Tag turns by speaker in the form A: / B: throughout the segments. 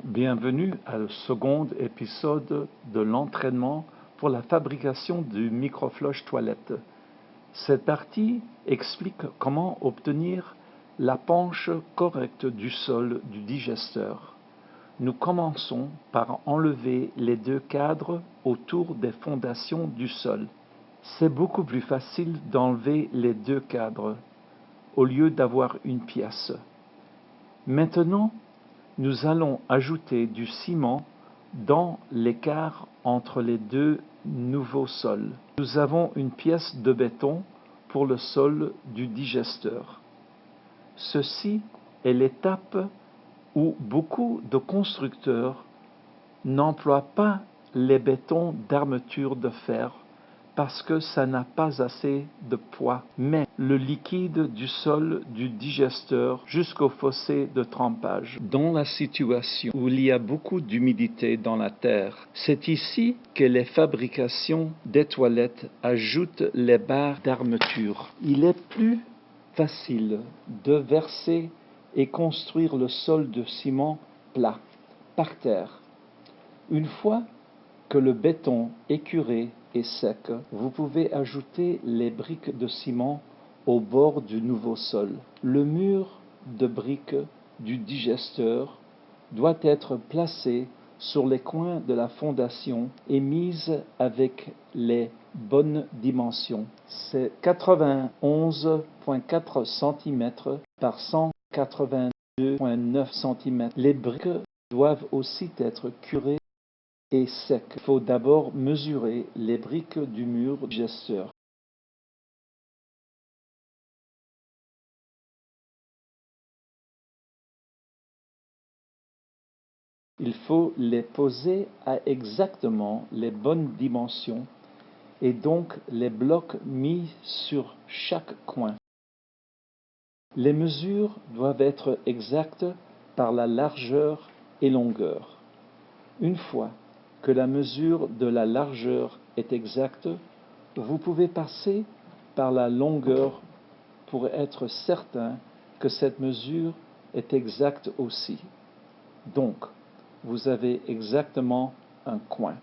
A: Bienvenue à le second épisode de l'entraînement pour la fabrication du microflush toilette. Cette partie explique comment obtenir la penche correcte du sol du digesteur. Nous commençons par enlever les deux cadres autour des fondations du sol. C'est beaucoup plus facile d'enlever les deux cadres au lieu d'avoir une pièce. Maintenant, nous allons ajouter du ciment dans l'écart entre les deux nouveaux sols. Nous avons une pièce de béton pour le sol du digesteur. Ceci est l'étape où beaucoup de constructeurs n'emploient pas les bétons d'armature de fer parce que ça n'a pas assez de poids, mais le liquide du sol du digesteur jusqu'au fossé de trempage. Dans la situation où il y a beaucoup d'humidité dans la terre, c'est ici que les fabrications des toilettes ajoutent les barres d'armature. Il est plus facile de verser et construire le sol de ciment plat, par terre. Une fois que le béton est curé et sec, vous pouvez ajouter les briques de ciment au bord du nouveau sol. Le mur de briques du digesteur doit être placé sur les coins de la fondation et mis avec les bonnes dimensions. C'est 91,4 cm par 182,9 cm. Les briques doivent aussi être curées et sec. Il faut d'abord mesurer les briques du mur digesteur. Il faut les poser à exactement les bonnes dimensions et donc les blocs mis sur chaque coin. Les mesures doivent être exactes par la largeur et longueur. Une fois que la mesure de la largeur est exacte, vous pouvez passer par la longueur pour être certain que cette mesure est exacte aussi. Donc, vous avez exactement un coin.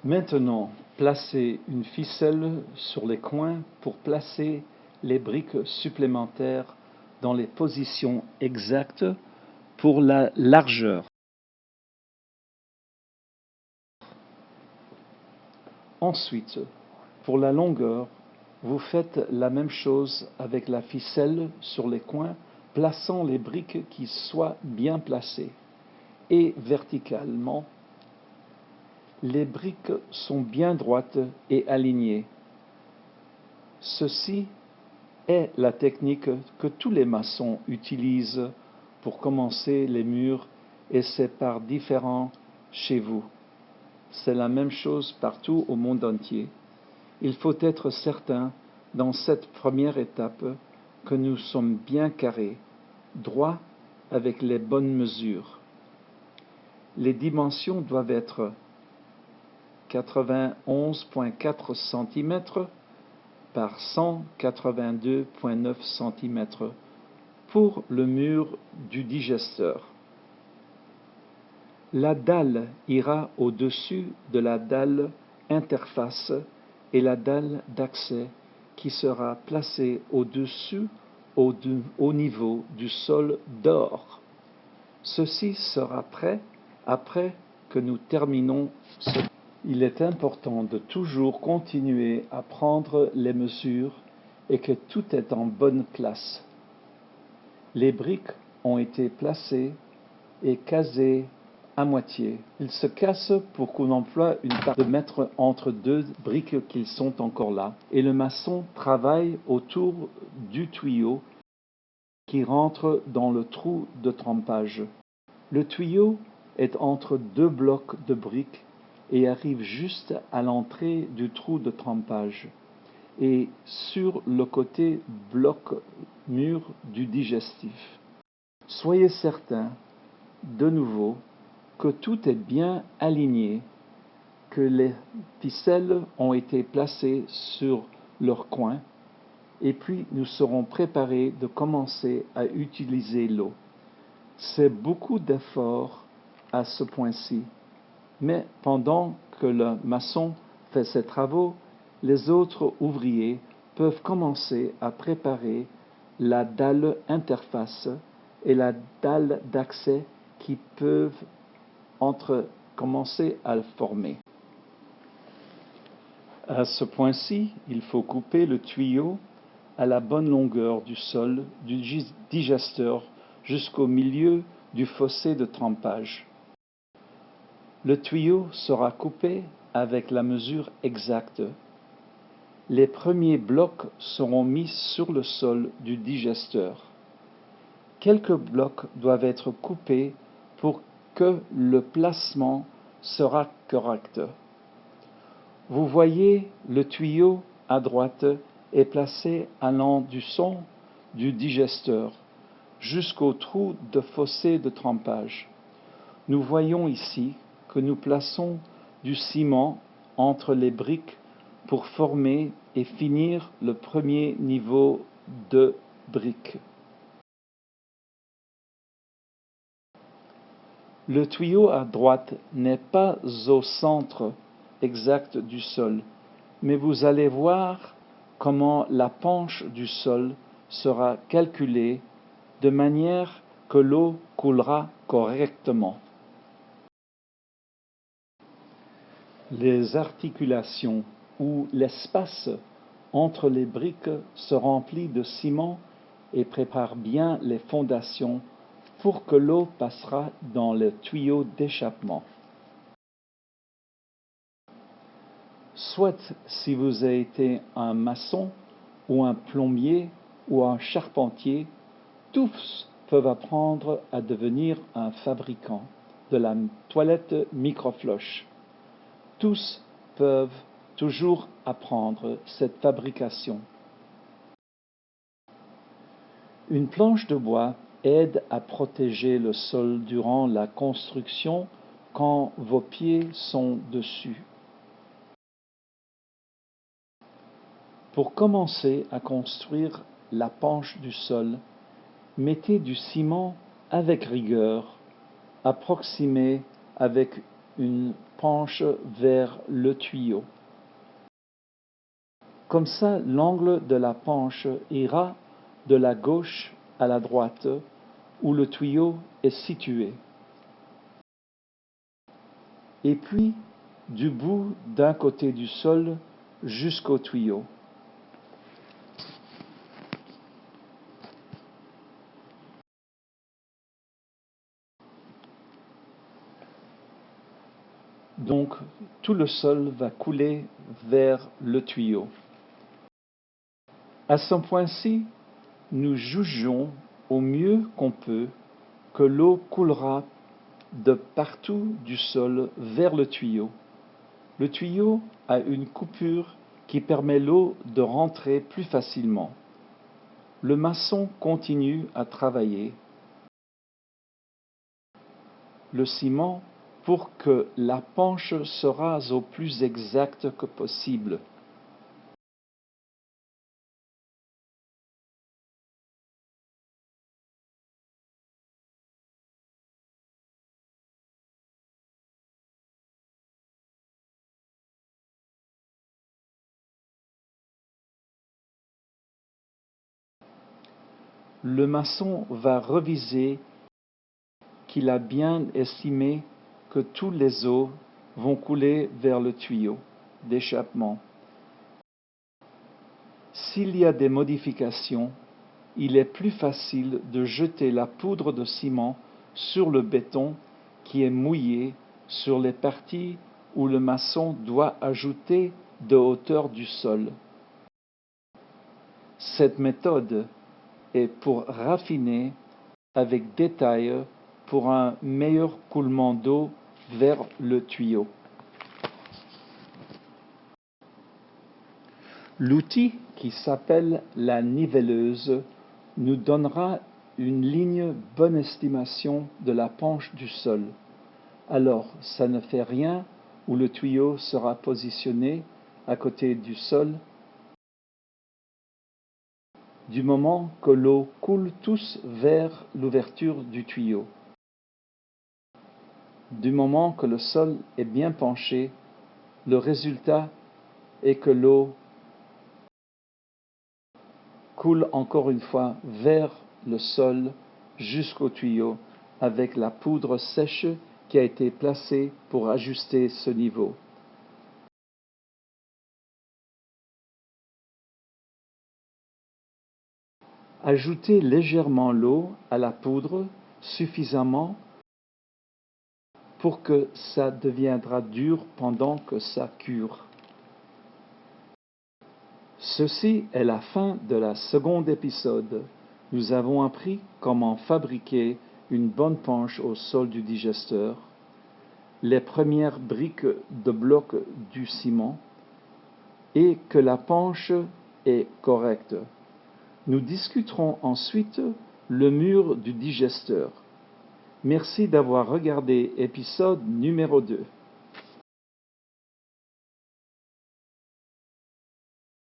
A: Maintenant, placez une ficelle sur les coins pour placer les briques supplémentaires dans les positions exactes pour la largeur. Ensuite, pour la longueur, vous faites la même chose avec la ficelle sur les coins, plaçant les briques qui soient bien placées. Et verticalement, les briques sont bien droites et alignées. Ceci est la technique que tous les maçons utilisent pour commencer les murs et c'est par différent chez vous. C'est la même chose partout au monde entier. Il faut être certain, dans cette première étape, que nous sommes bien carrés, droits, avec les bonnes mesures. Les dimensions doivent être 91,4 cm par 182,9 cm pour le mur du digesteur. La dalle ira au-dessus de la dalle interface et la dalle d'accès qui sera placée au-dessus au niveau du sol dehors. Ceci sera prêt après que nous terminons ce. Il est important de toujours continuer à prendre les mesures et que tout est en bonne place. Les briques ont été placées et casées à moitié. Il se casse pour qu'on emploie une partie de mettre entre deux briques qui sont encore là. Et le maçon travaille autour du tuyau qui rentre dans le trou de trempage. Le tuyau est entre deux blocs de briques et arrive juste à l'entrée du trou de trempage et sur le côté bloc mur du digestif. Soyez certain, de nouveau, que tout est bien aligné, que les ficelles ont été placées sur leur coin et puis nous serons préparés de commencer à utiliser l'eau. C'est beaucoup d'efforts à ce point-ci, mais pendant que le maçon fait ses travaux, les autres ouvriers peuvent commencer à préparer la dalle interface et la dalle d'accès qui peuvent commencer à le former. À ce point-ci, il faut couper le tuyau à la bonne longueur du sol du digesteur jusqu'au milieu du fossé de trempage. Le tuyau sera coupé avec la mesure exacte. Les premiers blocs seront mis sur le sol du digesteur. Quelques blocs doivent être coupés pour que le placement sera correct. Vous voyez, le tuyau à droite est placé allant du son du digesteur jusqu'au trou de fossé de trempage. Nous voyons ici que nous plaçons du ciment entre les briques pour former et finir le premier niveau de briques. Le tuyau à droite n'est pas au centre exact du sol, mais vous allez voir comment la penche du sol sera calculée de manière que l'eau coulera correctement. Les articulations ou l'espace entre les briques se remplit de ciment et prépare bien les fondations pour que l'eau passera dans le tuyau d'échappement. Soit si vous avez été un maçon ou un plombier ou un charpentier, tous peuvent apprendre à devenir un fabricant de la toilette microflush. Tous peuvent toujours apprendre cette fabrication. Une planche de bois aide à protéger le sol durant la construction quand vos pieds sont dessus. Pour commencer à construire la penche du sol, mettez du ciment avec rigueur, approximé avec une penche vers le tuyau. Comme ça, l'angle de la penche ira de la gauche à la droite où le tuyau est situé. Et puis, du bout d'un côté du sol jusqu'au tuyau. Donc, tout le sol va couler vers le tuyau. À ce point-ci, nous jugeons au mieux qu'on peut que l'eau coulera de partout du sol vers le tuyau. Le tuyau a une coupure qui permet l'eau de rentrer plus facilement. Le maçon continue à travailler le ciment pour que la penche sera au plus exacte que possible. Le maçon va reviser qu'il a bien estimé que tous les eaux vont couler vers le tuyau d'échappement. S'il y a des modifications, il est plus facile de jeter la poudre de ciment sur le béton qui est mouillé sur les parties où le maçon doit ajouter de hauteur du sol. Cette méthode est pour raffiner avec détail pour un meilleur coulement d'eau vers le tuyau. L'outil qui s'appelle la niveleuse nous donnera une ligne bonne estimation de la penche du sol. Alors, ça ne fait rien où le tuyau sera positionné à côté du sol du moment que l'eau coule tous vers l'ouverture du tuyau. Du moment que le sol est bien penché, le résultat est que l'eau coule encore une fois vers le sol jusqu'au tuyau avec la poudre sèche qui a été placée pour ajuster ce niveau. Ajoutez légèrement l'eau à la poudre, suffisamment pour que ça deviendra dur pendant que ça cure. Ceci est la fin de la seconde épisode. Nous avons appris comment fabriquer une bonne penche au sol du digesteur, les premières briques de bloc du ciment et que la penche est correcte. Nous discuterons ensuite le mur du digesteur. Merci d'avoir regardé épisode numéro 2.